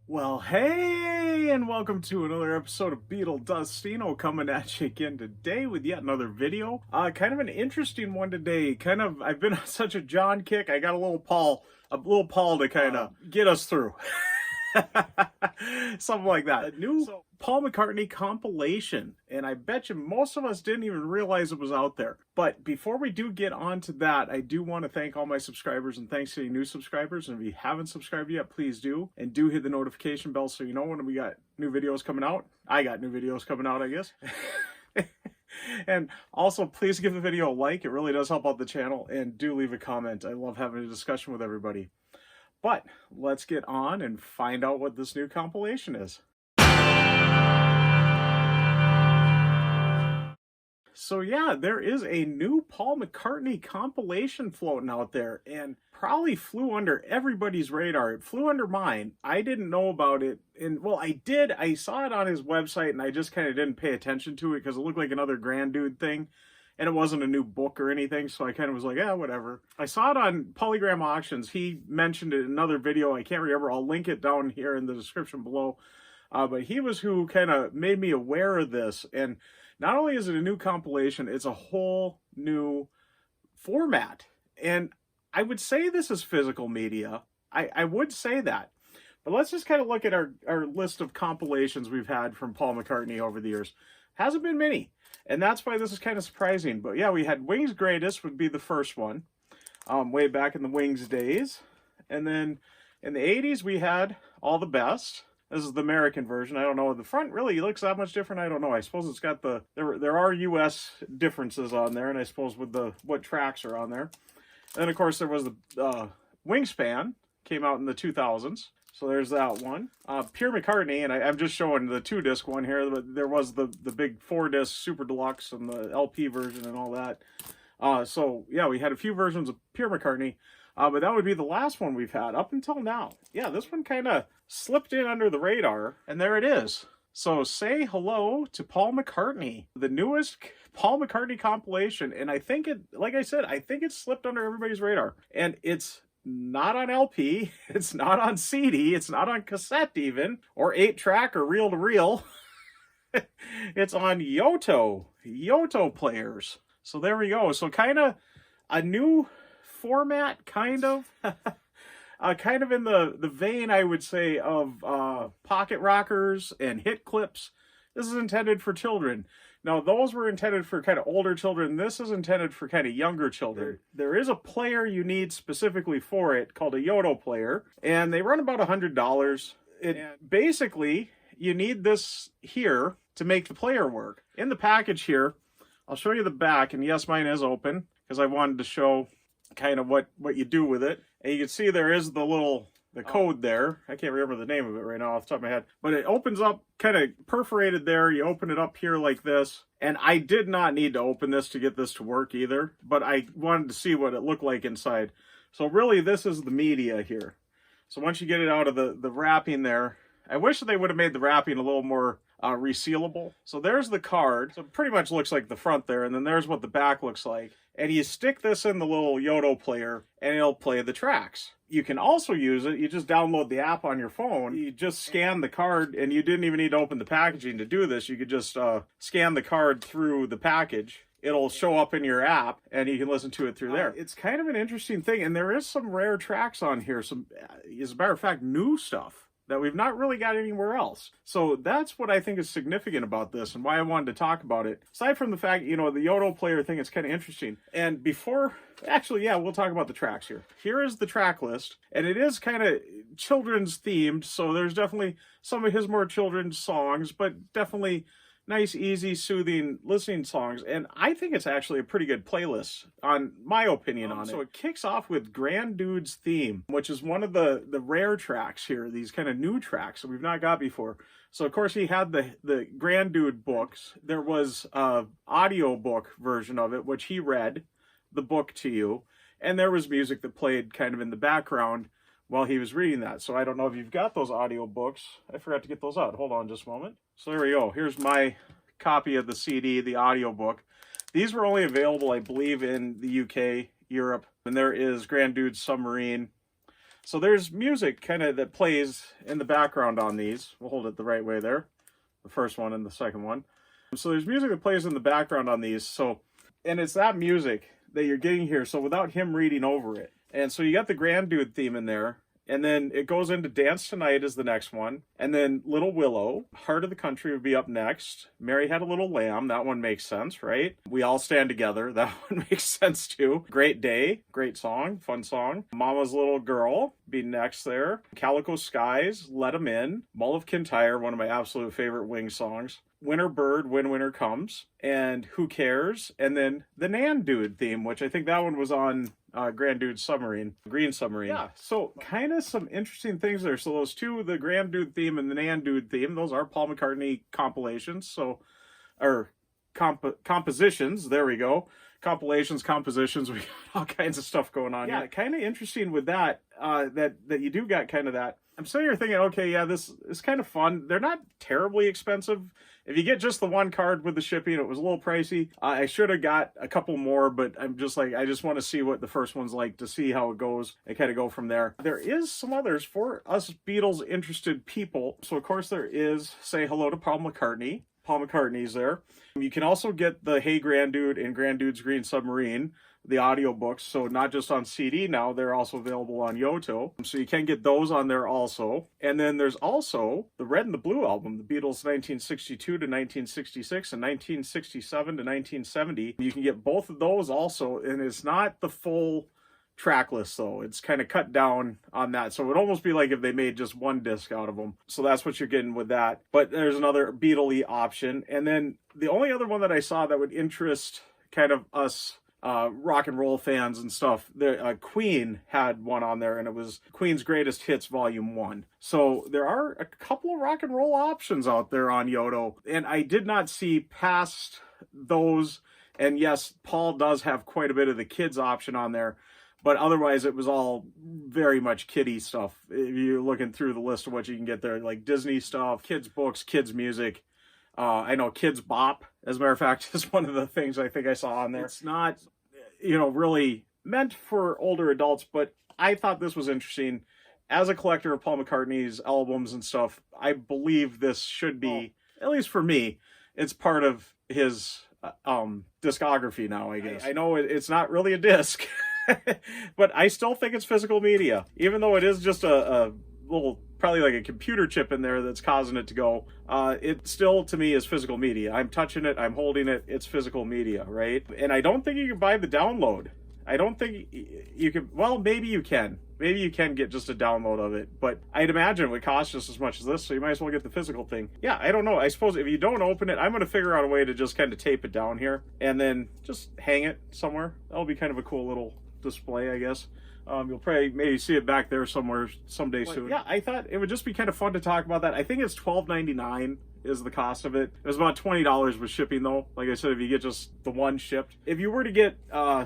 Well, hey, and welcome to another episode of Beetle Dustino coming at you again today with yet another video. Kind of an interesting one today. I've been on such a John kick. I got a little Paul to kind of get us through. Something like that. A new Paul McCartney compilation, and I bet you most of us didn't even realize it was out there. But before we do get on to that, I do want to thank all my subscribers, and thanks to any new subscribers. And if you haven't subscribed yet, please do, and do hit the notification bell so you know when we got new videos coming out. I got new videos coming out, I guess. And also, please give the video a like. It really does help out the channel, and do leave a comment. I love having a discussion with everybody. But let's get on and find out what this new compilation is. So yeah, there is a new Paul McCartney compilation floating out there, and probably flew under everybody's radar. It flew under mine. I didn't know about it, and well, I did. I saw it on his website, and I just kind of didn't pay attention to it because it looked like another Grand Dude thing. And it wasn't a new book or anything, so I kind of was like, yeah, whatever. I saw it on Parlogram auctions. He mentioned it in another video. I can't remember. I'll link it down here in the description below. But he was who kind of made me aware of this. And not only is it a new compilation, it's a whole new format. And I would say this is physical media. I would say that. But let's just kind of look at our list of compilations we've had from Paul McCartney over the years. Hasn't been many. And that's why this is kind of surprising. But yeah, we had Wings Greatest would be the first one. Way back in the Wings days. And then in the 80s, we had All the Best. This is the American version. I don't know. The front really looks that much different. I don't know. I suppose it's got the... There are U.S. differences on there. And I suppose with what tracks are on there. And then, of course, there was the Wingspan. Came out in the 2000s. So there's that one. Pure McCartney, and I'm just showing the 2-disc one here, but there was the big 4-disc Super Deluxe and the LP version and all that. So yeah, we had a few versions of Pure McCartney, but that would be the last one we've had up until now. Yeah, this one kind of slipped in under the radar, and there it is. So say hello to Paul McCartney, the newest Paul McCartney compilation, and I think it, like I said, I think it slipped under everybody's radar, and it's not on LP, it's not on CD, it's not on cassette even, or 8-track or reel-to-reel. It's on Yoto players. So there we go. So kind of a new format, kind of. Kind of in the vein, I would say, of pocket rockers and hit clips. This is intended for children. Now, those were intended for kind of older children. This is intended for kind of younger children. There is a player you need specifically for it called a Yoto Player, and they run about $100. Basically, you need this here to make the player work. In the package here, I'll show you the back, and yes, mine is open because I wanted to show kind of what you do with it. And you can see there is the code there. I can't remember the name of it right now off the top of my head. But it opens up kind of perforated there. You open it up here like this. And I did not need to open this to get this to work either. But I wanted to see what it looked like inside. So really, this is the media here. So once you get it out of the wrapping there, I wish they would have made the wrapping a little more resealable. So there's the card. So it pretty much looks like the front there. And then there's what the back looks like. And you stick this in the little Yoto player and it'll play the tracks. You can also use it. You just download the app on your phone. You just scan the card, and you didn't even need to open the packaging to do this. You could just scan the card through the package. It'll show up in your app, and you can listen to it through there. It's kind of an interesting thing, and there is some rare tracks on here. Some, as a matter of fact, new stuff that we've not really got anywhere else. So that's what I think is significant about this and why I wanted to talk about it. Aside from the fact, the Yoto player thing is kind of interesting. And actually, yeah, we'll talk about the tracks here. Here is the track list, and it is kind of children's themed, so there's definitely some of his more children's songs, but definitely nice, easy, soothing listening songs. And I think it's actually a pretty good playlist, on my opinion on it. So it kicks off with Grand Dude's Theme, which is one of the rare tracks here, these kind of new tracks that we've not got before. So, of course, he had the Grand Dude books. There was an audio book version of it, which he read the book to you. And there was music that played kind of in the background while he was reading that. So I don't know if you've got those audio books. I forgot to get those out. Hold on just a moment. So there we go. Here's my copy of the CD, the audio book. These were only available, I believe, in the UK, Europe. And there is Grand Dude's Submarine. So there's music kind of that plays in the background on these. We'll hold it the right way there. The first one and the second one. So there's music that plays in the background on these. So, and it's that music that you're getting here. So without him reading over it. And so you got the Grand Dude theme in there. And then it goes into Dance Tonight is the next one. And then Little Willow, Heart of the Country would be up next. Mary Had a Little Lamb, that one makes sense, right? We All Stand Together, that one makes sense too. Great Day, great song, fun song. Mama's Little Girl, be next there. Calico Skies, Let 'Em In. Mull of Kintyre, one of my absolute favorite Wings songs. Winter Bird, When Winter Comes, and Who Cares? And then the Nan Dude theme, which I think that one was on Grand Dude Submarine, Green Submarine. Yeah, so kind of some interesting things there. So those two, the Grand Dude theme and the Nan Dude theme, those are Paul McCartney compilations, so, or compositions, there we go. Compilations, compositions, we got all kinds of stuff going on. Yeah, kind of interesting with that, that you do got kind of that. I'm sitting here thinking, okay, yeah, this is kind of fun. They're not terribly expensive. If you get just the one card with the shipping, it was a little pricey. I should have got a couple more, but I'm just like, I just want to see what the first one's like to see how it goes and kind of go from there. There is some others for us Beatles interested people. So of course there is Say Hello to Paul McCartney. Paul McCartney's there. You can also get the Hey Grand Dude and Grand Dude's Green Submarine, the audiobooks, so not just on CD now, they're also available on Yoto. So you can get those on there also. And then there's also the Red and the Blue album, the Beatles 1962 to 1966 and 1967 to 1970. You can get both of those also, and it's not the full track list though. It's kind of cut down on that. So it would almost be like if they made just one disc out of them. So that's what you're getting with that. But there's another Beatle-y option. And then the only other one that I saw that would interest kind of us rock and roll fans and stuff, the Queen had one on there, and it was Queen's Greatest Hits Volume 1. So there are a couple of rock and roll options out there on Yoto, and I did not see past those. And yes, Paul does have quite a bit of the kids option on there, but otherwise it was all very much kiddie stuff. If you're looking through the list of what you can get there, like Disney stuff, kids books, kids music. I know Kids Bop, as a matter of fact, is one of the things I think I saw on there. It's not, really meant for older adults, but I thought this was interesting. As a collector of Paul McCartney's albums and stuff, I believe this should be, at least for me, it's part of his discography now, I guess. I know it's not really a disc, but I still think it's physical media, even though it is just a little, probably like a computer chip in there that's causing it to go. It still, to me, is physical media. I'm touching it, I'm holding it, it's physical media, right? And I don't think you can buy the download. I don't think you can, well, maybe you can. Maybe you can get just a download of it, but I'd imagine it would cost just as much as this, so you might as well get the physical thing. Yeah, I don't know. I suppose if you don't open it, I'm going to figure out a way to just kind of tape it down here and then just hang it somewhere. That'll be kind of a cool little display, I guess. You'll probably maybe see it back there somewhere someday soon. Yeah, I thought it would just be kind of fun to talk about that. I think it's $12.99 is the cost of it. It was about $20 with shipping though. Like I said, if you get just the one shipped. If you were to get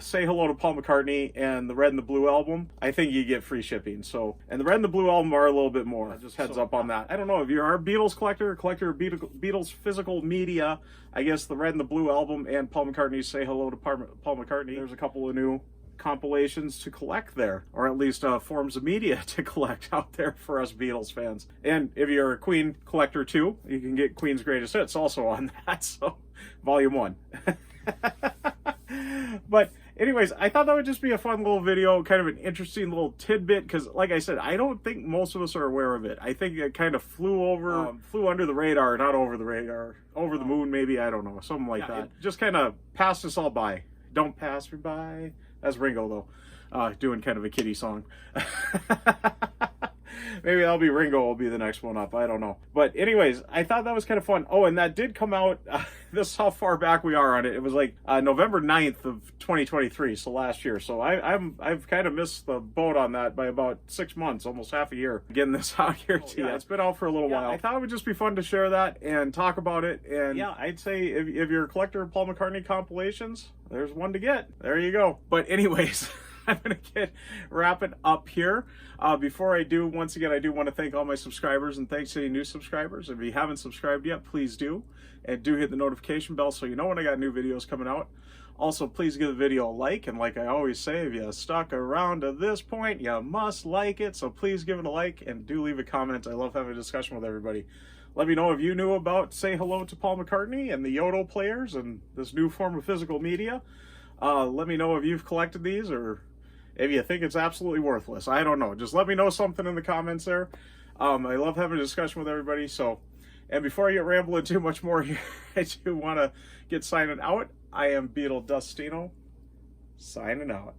Say Hello to Paul McCartney and the Red and the Blue album, I think you get free shipping. So, and the Red and the Blue album are a little bit more. Just heads up on that. I don't know if you're a Beatles collector of Beatles physical media, I guess the Red and the Blue album and Paul McCartney's Say Hello to Paul McCartney. There's a couple of new compilations to collect there, or at least forms of media to collect out there for us Beatles fans. And if you're a Queen collector too, you can get Queen's Greatest Hits also on that, so Volume 1. But anyways, I thought that would just be a fun little video, kind of an interesting little tidbit, because like I said, I don't think most of us are aware of it. I think it kind of flew under the radar, not over the radar, over the moon maybe, I don't know, something like that. It just kind of passed us all by. Don't pass me by. That's Ringo, though, doing kind of a kiddie song. Maybe that'll be Ringo will be the next one up. I don't know. But anyways, I thought that was kind of fun. Oh, and that did come out. This is how far back we are on it. It was like November 9th of 2023, so last year. So I've kind of missed the boat on that by about 6 months, almost half a year, getting this out here to you. It's been out for a little while. I thought it would just be fun to share that and talk about it. And yeah, I'd say if you're a collector of Paul McCartney compilations, there's one to get. There you go. But anyways, I'm going to wrap it up here. Before I do, once again, I do want to thank all my subscribers, and thanks to any new subscribers. If you haven't subscribed yet, please do. And do hit the notification bell so you know when I got new videos coming out. Also, please give the video a like, and like I always say, if you stuck around to this point, you must like it, so please give it a like, and do leave a comment. I love having a discussion with everybody. Let me know if you knew about Say Hello to Paul McCartney and the Yoto Players and this new form of physical media. Let me know if you've collected these, or if you think it's absolutely worthless. I don't know. Just let me know something in the comments there. I love having a discussion with everybody, so... And before I get rambling too much more here, I do want to get signing out. I am Beetle Dustino, signing out.